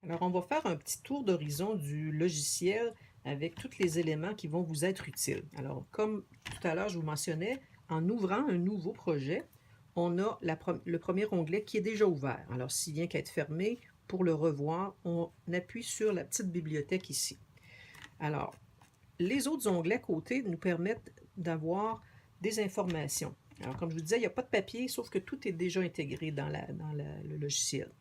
Alors, on va faire un petit tour d'horizon du logiciel avec tous les éléments qui vont vous être utiles. Alors, comme tout à l'heure, je vous mentionnais, en ouvrant un nouveau projet, on a le premier onglet qui est déjà ouvert. Alors, s'il vient qu'à être fermé, pour le revoir, on appuie sur la petite bibliothèque ici. Alors, les autres onglets à côté nous permettent d'avoir des informations. Alors, comme je vous disais, il n'y a pas de papier, sauf que tout est déjà intégré dans le logiciel.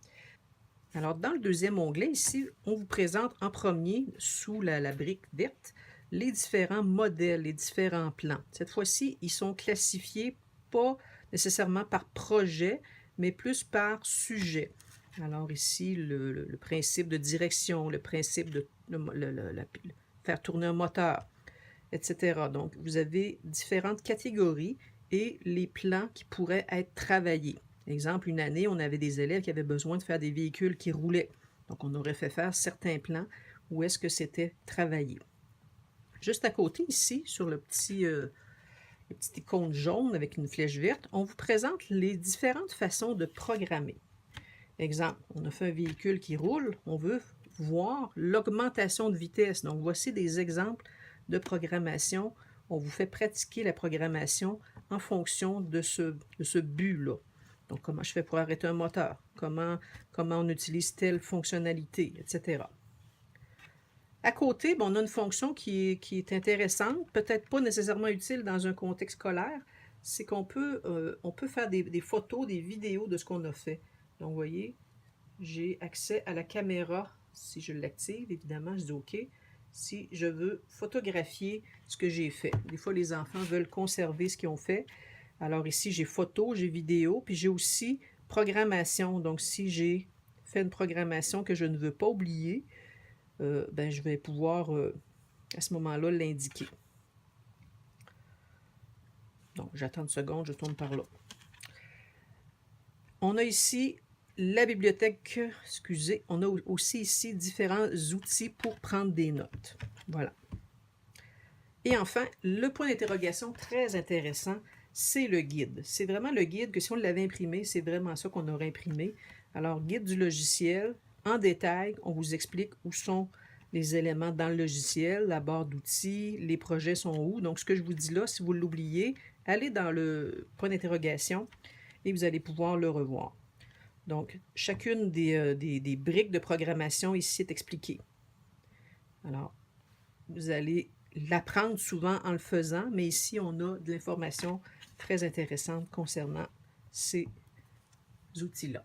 Alors, dans le deuxième onglet, ici, on vous présente en premier, sous la brique verte, les différents modèles, les différents plans. Cette fois-ci, ils sont classifiés pas nécessairement par projet, mais plus par sujet. Alors ici, le principe de direction, le principe de faire tourner un moteur, etc. Donc, vous avez différentes catégories et les plans qui pourraient être travaillés. Exemple, une année, on avait des élèves qui avaient besoin de faire des véhicules qui roulaient. Donc, on aurait fait faire certains plans où est-ce que c'était travaillé. Juste à côté, ici, sur le petit icône jaune avec une flèche verte, on vous présente les différentes façons de programmer. Exemple, on a fait un véhicule qui roule, on veut voir l'augmentation de vitesse. Donc, voici des exemples de programmation. On vous fait pratiquer la programmation en fonction de ce but-là. Donc, comment je fais pour arrêter un moteur? Comment on utilise telle fonctionnalité, etc. À côté, on a une fonction qui est intéressante, peut-être pas nécessairement utile dans un contexte scolaire, c'est qu'on peut, on peut faire des photos, des vidéos de ce qu'on a fait. Donc, vous voyez, j'ai accès à la caméra. Si je l'active, évidemment, je dis OK. Si je veux photographier ce que j'ai fait. Des fois, les enfants veulent conserver ce qu'ils ont fait. Alors ici, j'ai photo, j'ai vidéo, puis j'ai aussi programmation. Donc, si j'ai fait une programmation que je ne veux pas oublier, je vais pouvoir, à ce moment-là, l'indiquer. Donc, j'attends une seconde, je tourne par là. On a ici la bibliothèque, excusez, on a aussi ici différents outils pour prendre des notes. Voilà. Et enfin, le point d'interrogation très intéressant, c'est le guide. C'est vraiment le guide que si on l'avait imprimé, c'est vraiment ça qu'on aurait imprimé. Alors, guide du logiciel, en détail, on vous explique où sont les éléments dans le logiciel, la barre d'outils, les projets sont où. Donc, ce que je vous dis là, si vous l'oubliez, allez dans le point d'interrogation et vous allez pouvoir le revoir. Donc, chacune des briques de programmation ici est expliquée. Alors, vous allez l'apprendre souvent en le faisant, mais ici, on a de l'information très intéressante concernant ces outils-là.